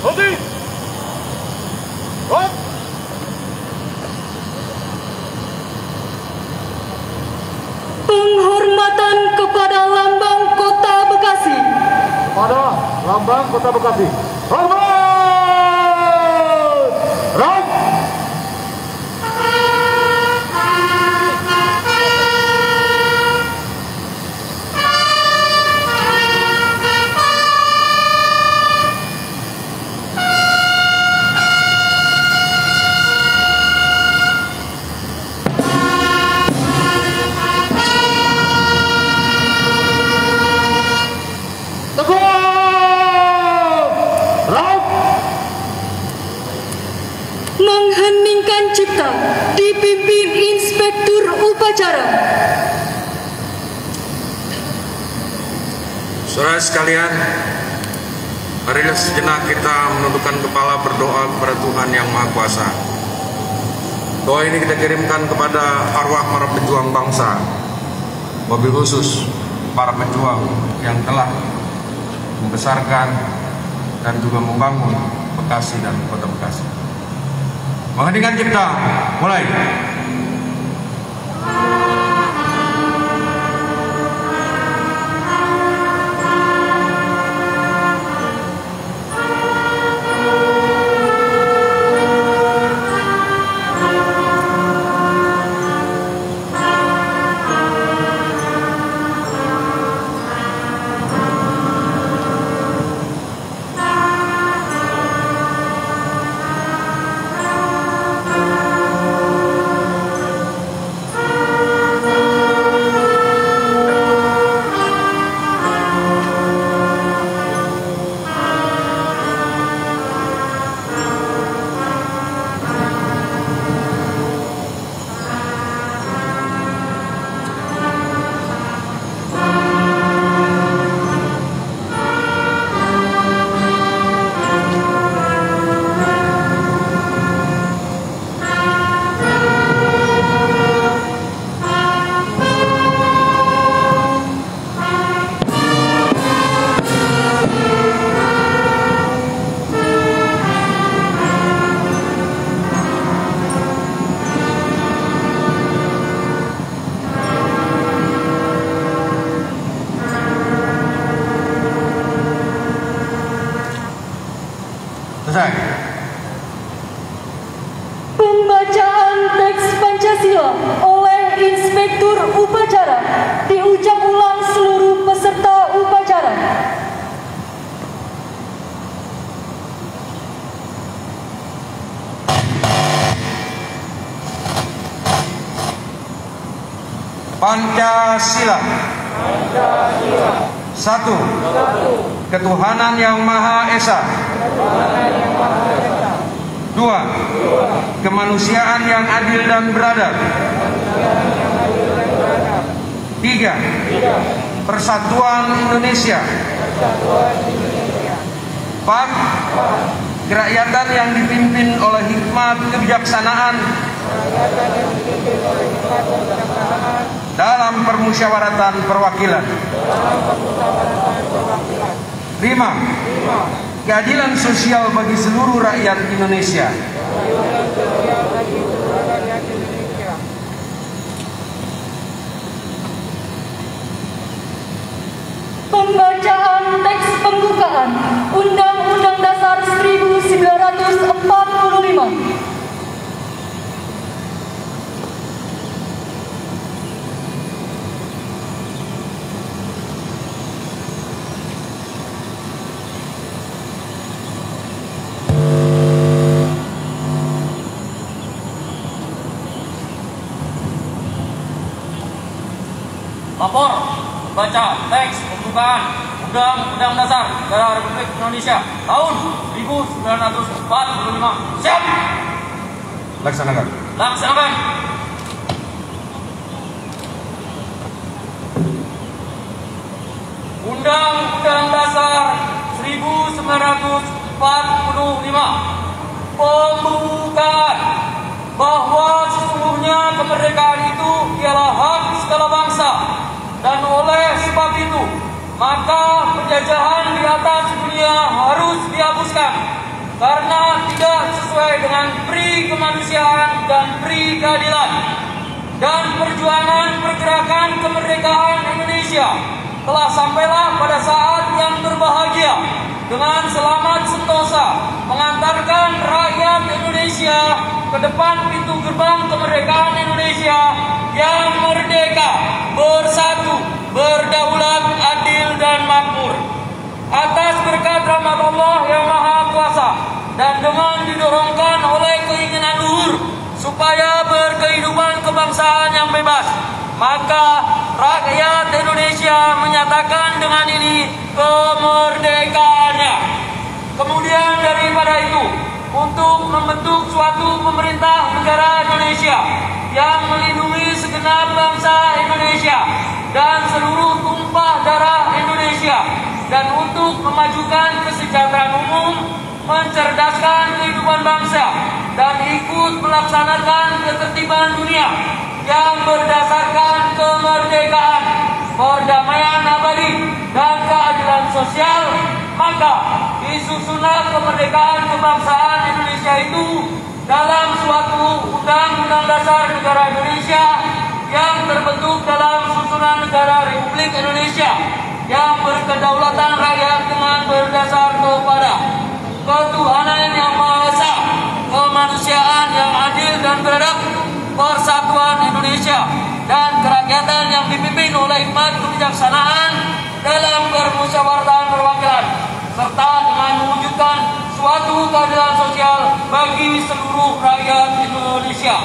Roti. Rot. Penghormatan kepada Lambang Kota Bekasi. Kepada Lambang Kota Bekasi. Hormat. Rot. Mengheningkan cipta dipimpin Inspektur Upacara. Saudara sekalian, marilah sejenak kita menundukkan kepala berdoa kepada Tuhan Yang Maha Kuasa. Doa ini kita kirimkan kepada arwah para pejuang bangsa, wabil khusus para pejuang yang telah membesarkan dan juga membangun Bekasi dan Kota Bekasi. Mengheningkan cipta, mulai. Selesai. Pembacaan teks Pancasila oleh Inspektur Upacara diucap ulang seluruh peserta upacara. Pancasila. Satu. Ketuhanan Yang Maha Esa. Dua. Kemanusiaan yang adil dan beradab. Tiga. Persatuan Indonesia. Empat. Kerakyatan yang dipimpin oleh hikmat kebijaksanaan dalam permusyawaratan perwakilan. 5. Keadilan sosial bagi seluruh rakyat Indonesia. Pembacaan teks pembukaan Undang-Undang Dasar 1945. Lapor, baca teks pembukaan Undang-Undang Dasar Negara Republik Indonesia tahun 1945. Siap. Laksanakan. Laksanakan. Undang-Undang Dasar 1945 pembukaan bahwa sesungguhnya kemerdekaan itu ialah hak segala bangsa, dan oleh sebab itu maka penjajahan di atas dunia harus dihapuskan karena tidak sesuai dengan pri kemanusiaan dan pri keadilan. Dan perjuangan pergerakan kemerdekaan Indonesia telah sampailah pada saat yang berbahagia dengan selamat sentosa mengantarkan rakyat Indonesia ke depan pintu gerbang kemerdekaan Indonesia yang merdeka, bersatu, berdaulat, adil dan makmur. Atas berkat rahmat Allah yang Maha Kuasa dan dengan didorongkan oleh keinginan luhur supaya berkehidupan kebangsaan yang bebas, maka rakyat Indonesia menyatakan dengan ini kemerdekaannya. Kemudian daripada itu, untuk membentuk suatu pemerintah negara Indonesia yang melindungi segenap bangsa Indonesia dan seluruh tumpah darah Indonesia, dan untuk memajukan kesejahteraan umum, mencerdaskan kehidupan bangsa, dan ikut melaksanakan ketertiban dunia yang berdasarkan kemerdekaan, perdamaian abadi, dan keadilan sosial, maka disusunlah kemerdekaan kebangsaan Indonesia itu dalam suatu Undang-Undang Dasar Negara Indonesia yang terbentuk dalam susunan negara Republik Indonesia yang berkedaulatan rakyat dengan berdasar kepada ketuhanan yang Maha Esa, kemanusiaan yang adil dan beradab, persatuan Indonesia, dan kerakyatan yang dipimpin oleh hikmat kebijaksanaan dalam permusyawaratan perwakilan, serta dengan mewujudkan suatu keadilan sosial bagi seluruh rakyat Indonesia.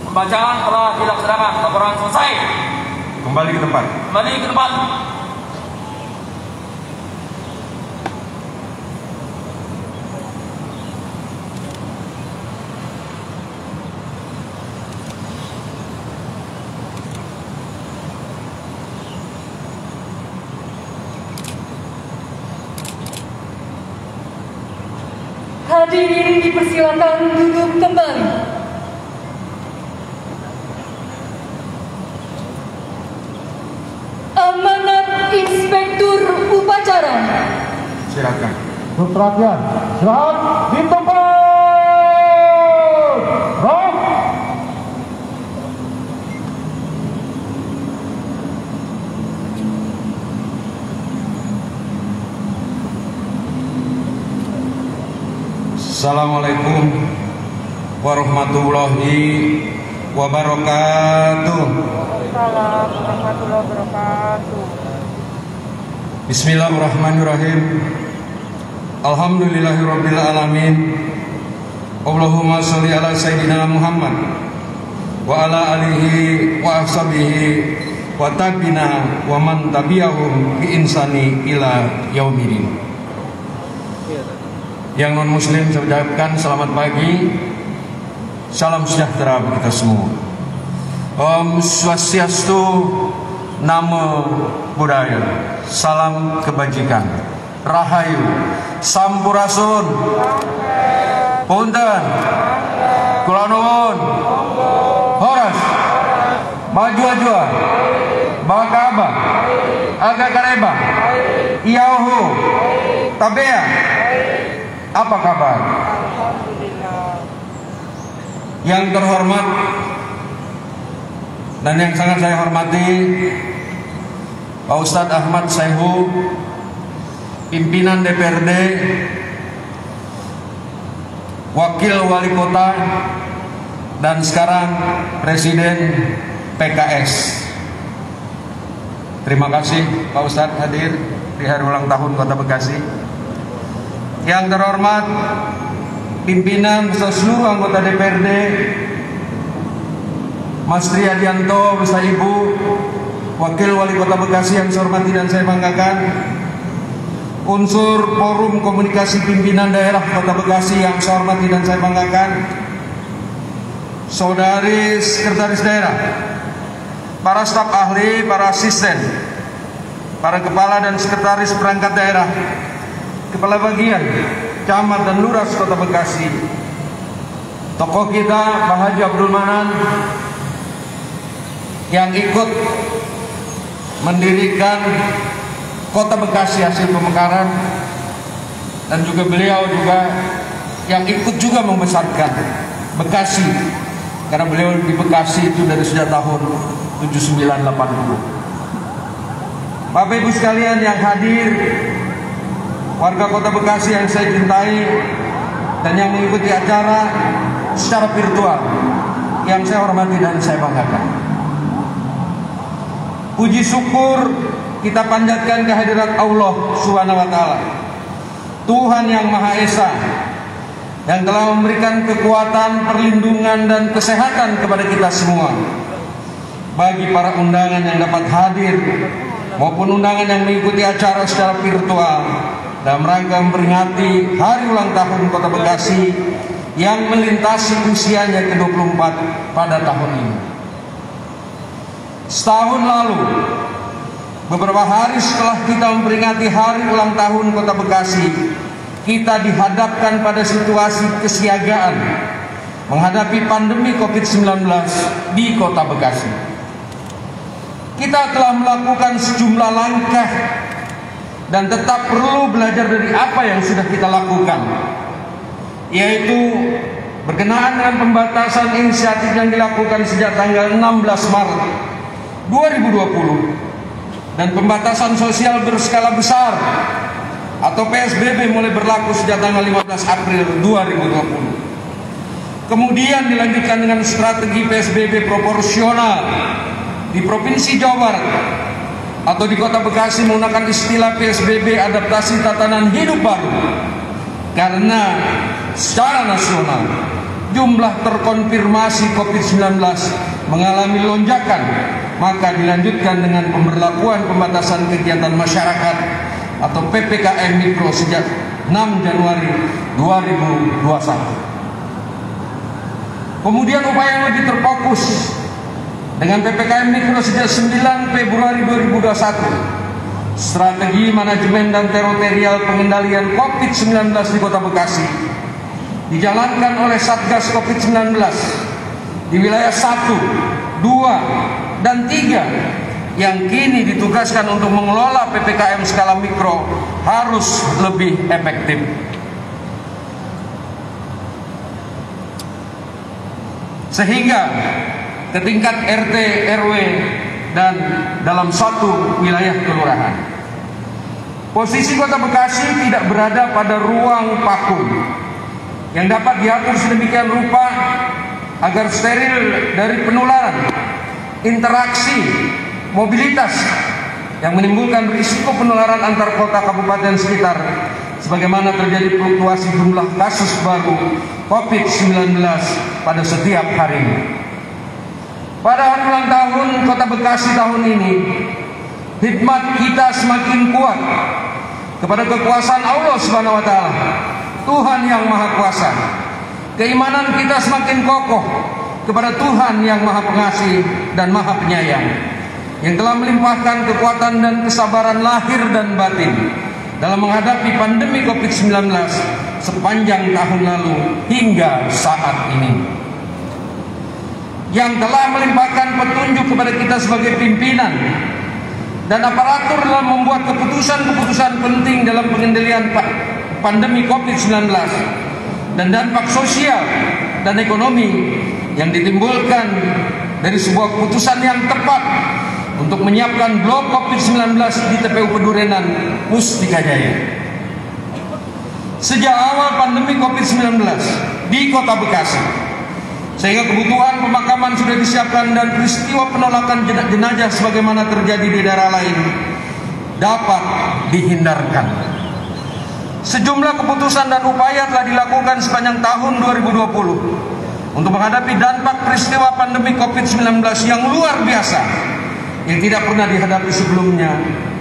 Pembacaan telah dilaksanakan, laporan selesai. Kembali ke tempat. Kembali ke tempat. Hadirin dipersilakan duduk kembali. Amanat Inspektur Upacara. Silakan. Untuk rakyat, silakan di tempat. Roh. Assalamualaikum warahmatullahi wabarakatuh. Waalaikumsalam warahmatullahi wabarakatuh. Bismillahirrahmanirrahim. Alhamdulillahirabbil alamin. Allahumma sholli ala sayyidina Muhammad wa ala alihi wa ashabihi wa tabi'ina wa man tabi'ahum bi insani ila yaumidin. Yang non muslim saya ucapkan selamat pagi, salam sejahtera bagi kita semua. Om Swastiastu, Namo Buddhaya, salam kebajikan, Rahayu, Sampurasun, Punten, Kula nuwun, Horas, Maju-ajua, Bakaba, Agakareba, Iyahu, Tabea. Apa kabar? Alhamdulillah. Yang terhormat dan yang sangat saya hormati, Pak Ustadz Ahmad Saihu, pimpinan DPRD, Wakil Wali Kota, dan sekarang Presiden PKS. Terima kasih Pak Ustadz hadir di hari ulang tahun Kota Bekasi. Yang terhormat pimpinan seluruh anggota DPRD, Mas Tri Adianto beserta Ibu, Wakil Wali Kota Bekasi yang saya hormati dan saya banggakan, unsur Forum Komunikasi Pimpinan Daerah Kota Bekasi yang saya hormati dan saya banggakan, saudari sekretaris daerah, para staf ahli, para asisten, para kepala dan sekretaris perangkat daerah, kepala bagian, camat dan lurah Kota Bekasi, tokoh kita Pak Haji Abdul Manan yang ikut mendirikan Kota Bekasi hasil pemekaran, dan juga beliau juga yang ikut juga membesarkan Bekasi, karena beliau di Bekasi itu dari sejak tahun 7980. Bapak Ibu sekalian yang hadir, warga Kota Bekasi yang saya cintai dan yang mengikuti acara secara virtual yang saya hormati dan saya banggakan. Puji syukur kita panjatkan kehadirat Allah Subhanahu wa taala, Tuhan yang Maha Esa, yang telah memberikan kekuatan, perlindungan dan kesehatan kepada kita semua. Bagi para undangan yang dapat hadir maupun undangan yang mengikuti acara secara virtual dalam rangka memperingati hari ulang tahun Kota Bekasi yang melintasi usianya ke-24 pada tahun ini. Setahun lalu, beberapa hari setelah kita memperingati hari ulang tahun Kota Bekasi, kita dihadapkan pada situasi kesiagaan menghadapi pandemi COVID-19 di Kota Bekasi. Kita telah melakukan sejumlah langkah dan tetap perlu belajar dari apa yang sudah kita lakukan, yaitu berkenaan dengan pembatasan inisiatif yang dilakukan sejak tanggal 16 Maret 2020 dan pembatasan sosial berskala besar atau PSBB mulai berlaku sejak tanggal 15 April 2020. Kemudian dilanjutkan dengan strategi PSBB proporsional di Provinsi Jawa Barat atau di Kota Bekasi menggunakan istilah PSBB adaptasi tatanan hidup baru, karena secara nasional jumlah terkonfirmasi COVID-19 mengalami lonjakan, maka dilanjutkan dengan pemberlakuan pembatasan kegiatan masyarakat atau PPKM Mikro sejak 6 Januari 2021. Kemudian upaya yang lebih terfokus dengan PPKM Mikro sejak 9 Februari 2021, strategi manajemen dan teritorial pengendalian COVID-19 di Kota Bekasi dijalankan oleh Satgas COVID-19 di wilayah 1, 2, dan 3 yang kini ditugaskan untuk mengelola PPKM skala mikro harus lebih efektif. Sehingga ke tingkat RT, RW, dan dalam suatu wilayah kelurahan. Posisi Kota Bekasi tidak berada pada ruang vakum yang dapat diatur sedemikian rupa agar steril dari penularan, interaksi, mobilitas yang menimbulkan risiko penularan antar kota kabupaten sekitar, sebagaimana terjadi fluktuasi jumlah kasus baru COVID-19 pada setiap harinya. Pada hari ulang tahun Kota Bekasi tahun ini, hikmat kita semakin kuat kepada kekuasaan Allah Subhanahu wa taala, Tuhan yang Maha Kuasa. Keimanan kita semakin kokoh kepada Tuhan yang Maha Pengasih dan Maha Penyayang, yang telah melimpahkan kekuatan dan kesabaran lahir dan batin dalam menghadapi pandemi COVID-19 sepanjang tahun lalu hingga saat ini, yang telah melimpahkan petunjuk kepada kita sebagai pimpinan dan aparatur dalam membuat keputusan-keputusan penting dalam pengendalian pandemi COVID-19 dan dampak sosial dan ekonomi yang ditimbulkan dari sebuah keputusan yang tepat untuk menyiapkan blok COVID-19 di TPU Pedurenan, Mustika Jaya. Sejak awal pandemi COVID-19 di Kota Bekasi, sehingga kebutuhan pemakaman sudah disiapkan dan peristiwa penolakan jenazah sebagaimana terjadi di daerah lain dapat dihindarkan. Sejumlah keputusan dan upaya telah dilakukan sepanjang tahun 2020 untuk menghadapi dampak peristiwa pandemi COVID-19 yang luar biasa yang tidak pernah dihadapi sebelumnya,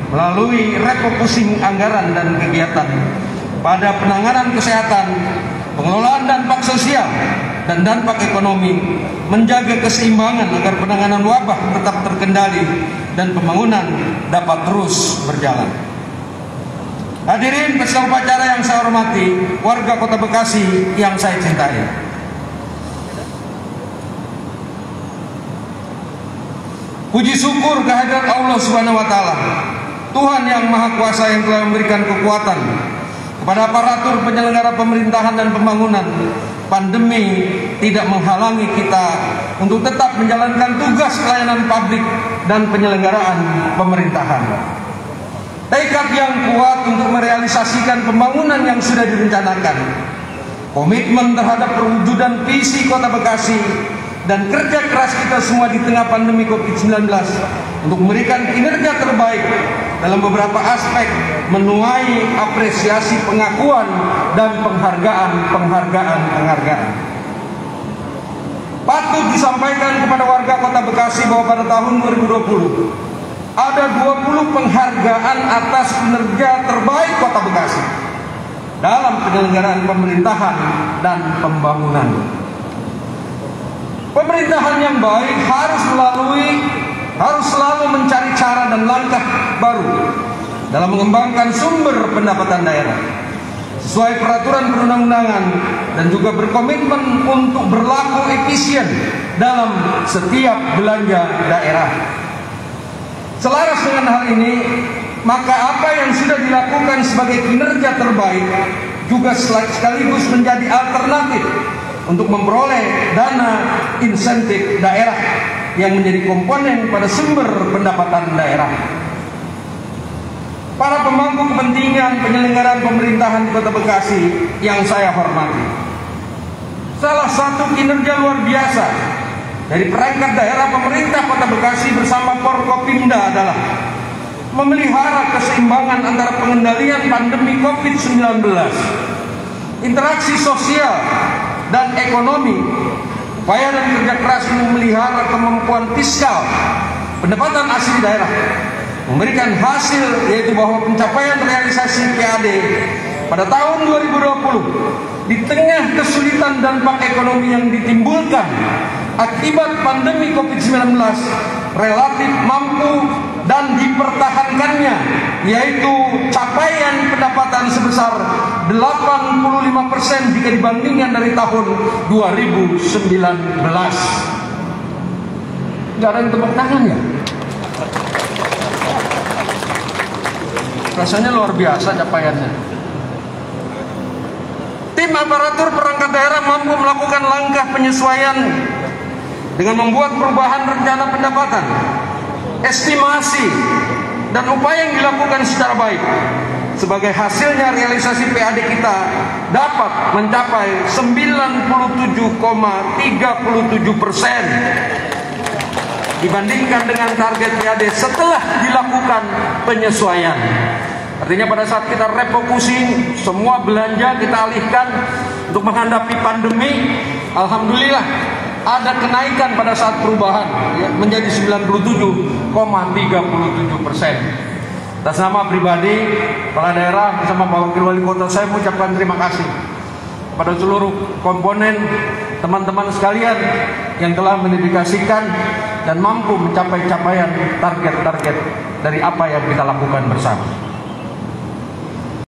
melalui refocusing anggaran dan kegiatan pada penanganan kesehatan, pengelolaan dampak sosial dan dampak ekonomi, menjaga keseimbangan agar penanganan wabah tetap terkendali dan pembangunan dapat terus berjalan. Hadirin peserta upacara yang saya hormati, warga Kota Bekasi yang saya cintai, puji syukur kehadirat Allah Subhanahu wa taala, Tuhan yang Maha Kuasa yang telah memberikan kekuatan, Kepada aparatur penyelenggara pemerintahan dan pembangunan, pandemi tidak menghalangi kita untuk tetap menjalankan tugas pelayanan publik dan penyelenggaraan pemerintahan. Tekad yang kuat untuk merealisasikan pembangunan yang sudah direncanakan, komitmen terhadap perwujudan visi Kota Bekasi, dan kerja keras kita semua di tengah pandemi COVID-19 untuk memberikan kinerja terbaik dalam beberapa aspek menuai apresiasi, pengakuan, dan penghargaan. Patut disampaikan kepada warga Kota Bekasi bahwa pada tahun 2020 ada 20 penghargaan atas kinerja terbaik Kota Bekasi dalam penyelenggaraan pemerintahan dan pembangunan. Pemerintahan yang baik harus selalu mencari cara dan langkah baru dalam mengembangkan sumber pendapatan daerah sesuai peraturan perundang-undangan dan juga berkomitmen untuk berlaku efisien dalam setiap belanja daerah. Selaras dengan hal ini, maka apa yang sudah dilakukan sebagai kinerja terbaik juga sekaligus menjadi alternatif untuk memperoleh dana insentif daerah yang menjadi komponen pada sumber pendapatan daerah. Para pemangku kepentingan penyelenggaraan pemerintahan Kota Bekasi yang saya hormati, salah satu kinerja luar biasa dari perangkat daerah pemerintah Kota Bekasi bersama Forkopimda adalah memelihara keseimbangan antara pengendalian pandemi COVID-19, interaksi sosial dan ekonomi, upaya dan kerja keras untuk memelihara kemampuan fiskal pendapatan asli daerah, memberikan hasil, yaitu bahwa pencapaian realisasi PAD pada tahun 2020 di tengah kesulitan dampak ekonomi yang ditimbulkan akibat pandemi COVID-19 relatif mampu dan dipertahankannya, yaitu capaian pendapatan sebesar 85% jika dibandingkan dari tahun 2019. Gak ada yang tepuk tangan ya? Rasanya luar biasa capaiannya. Tim aparatur perangkat daerah mampu melakukan langkah penyesuaian dengan membuat perubahan rencana pendapatan, estimasi, dan upaya yang dilakukan secara baik. Sebagai hasilnya realisasi PAD kita dapat mencapai 97,37% dibandingkan dengan target PAD setelah dilakukan penyesuaian. Artinya pada saat kita refocusing, semua belanja kita alihkan untuk menghadapi pandemi, alhamdulillah ada kenaikan pada saat perubahan ya, menjadi 97,37%. Atas nama pribadi, kepala daerah bersama Pak Wakil Wali Kota, saya mengucapkan terima kasih pada seluruh komponen teman-teman sekalian yang telah mendedikasikan dan mampu mencapai capaian target-target dari apa yang kita lakukan bersama.